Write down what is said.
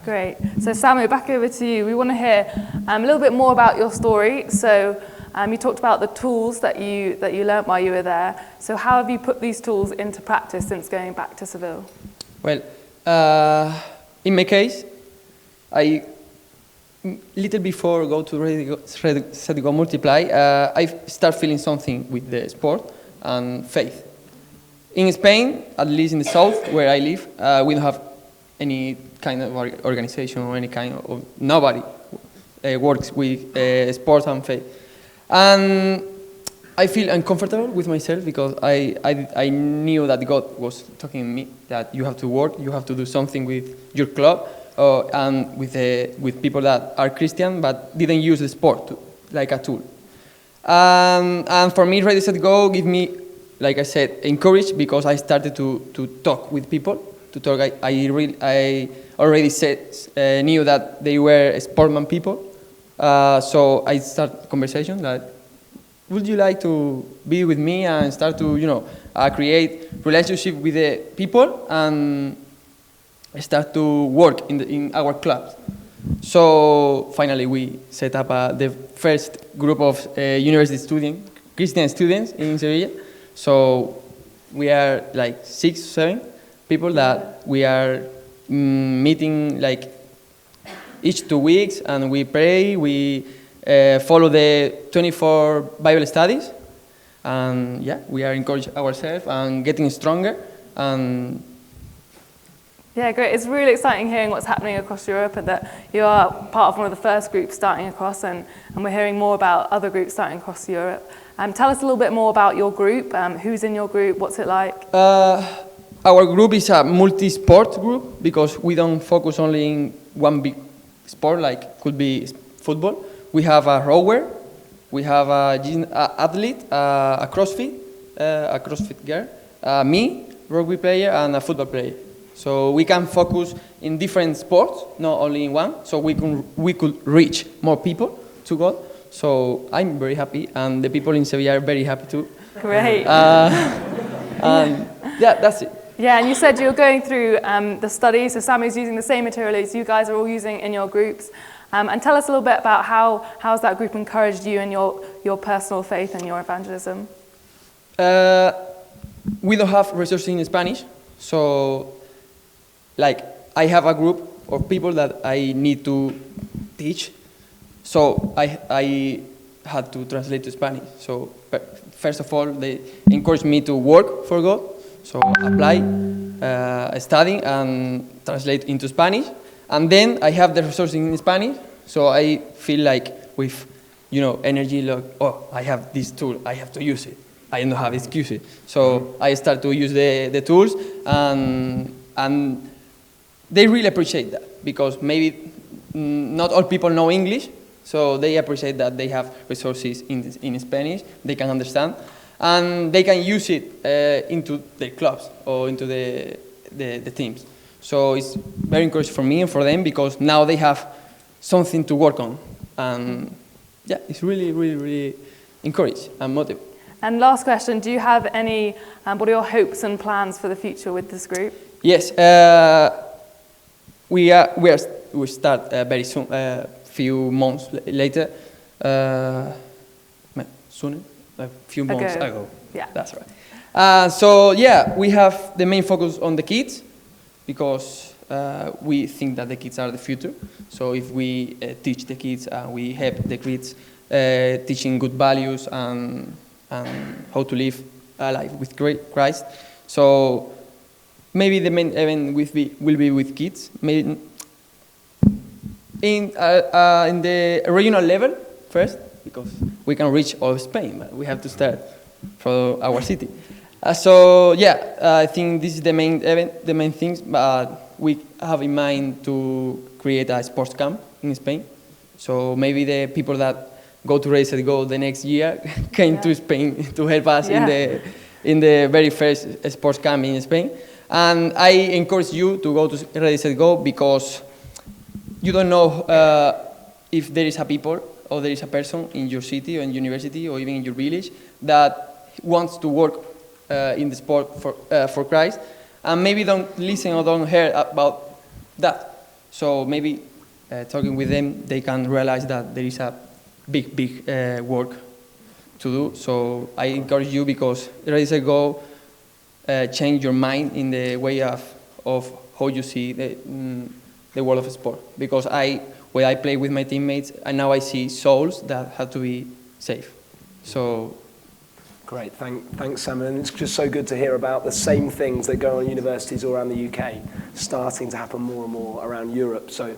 Great. So Samu, back over to you. We want to hear a little bit more about your story. So you talked about the tools that you learnt while you were there. So how have you put these tools into practice since going back to Seville? Well, in my case, I little before go to Ready, Set, Go, Multiply, I start feeling something with the sport and faith. In Spain, at least in the south where I live, we don't have any kind of organization or any kind of nobody works with sport and faith. And I feel uncomfortable with myself because I knew that God was talking to me that you have to work, you have to do something with your club and with people that are Christian but didn't use the sport like a tool. And for me, Ready, Set, Go give me, like I said, encouraged because I started to talk with people. To talk, I already knew that they were sportsman people. So I start conversation like, would you like to be with me and start to, create relationship with the people and start to work in our clubs. So finally we set up the first group of university students, Christian students in Seville. So we are like 6, 7 people that we are meeting like each 2 weeks, and we pray, we follow the 24 Bible studies, and yeah, we are encouraging ourselves and getting stronger. And yeah, great. It's really exciting hearing what's happening across Europe and that you are part of one of the first groups starting across, and we're hearing more about other groups starting across Europe. Tell us a little bit more about your group. Who's in your group? What's it like? Our group is a multi-sport group because we don't focus only in one big sport, like could be football. We have a rower, we have a athlete, a CrossFit girl, me, rugby player, and a football player. So we can focus in different sports, not only in one. So we could reach more people to God. So I'm very happy, and the people in Seville are very happy too. Great. And yeah, that's it. Yeah, and you said you're going through the studies, so Samu's using the same materials you guys are all using in your groups. And tell us a little bit about how's that group encouraged you in your personal faith and your evangelism? We don't have resources in Spanish, so like I have a group of people that I need to teach, so I had to translate to Spanish. So first of all, they encouraged me to work for God. So apply, study, and translate into Spanish. And then I have the resources in Spanish, so I feel like with, energy, like, oh, I have this tool, I have to use it. I don't have excuses. So I start to use the tools, and they really appreciate that because maybe not all people know English, so they appreciate that they have resources in Spanish, they can understand. And they can use it into their clubs or into the teams. So it's very encouraging for me and for them because now they have something to work on. And yeah, it's really, really, really encouraging and motivating. And last question, do you have any, what are your hopes and plans for the future with this group? Yes, we start very soon, a few months later, sooner. A few months ago. Yeah. That's right. So yeah, we have the main focus on the kids because we think that the kids are the future. So if we teach the kids, we help the kids teaching good values and how to live a life with Christ. So maybe the main event will be with kids. Maybe in the regional level first, because we can reach all of Spain, but we have to start from our city. So yeah, I think this is the main event, the main things, but we have in mind to create a sports camp in Spain. So maybe the people that go to Ready, Set, Go the next year came to Spain to help us in the very first sports camp in Spain. And I encourage you to go to Ready, Set, Go because you don't know if there is a people or there is a person in your city or in university or even in your village that wants to work in the sport for Christ, and maybe don't listen or don't hear about that. So maybe talking with them, they can realize that there is a big work to do. So I encourage you, because raise a goal, change your mind in the way of how you see the world of sport. Because when I play with my teammates, and now I see souls that have to be safe. So. Great, thanks Samu. And it's just so good to hear about the same things that go on in universities all around the UK starting to happen more and more around Europe. So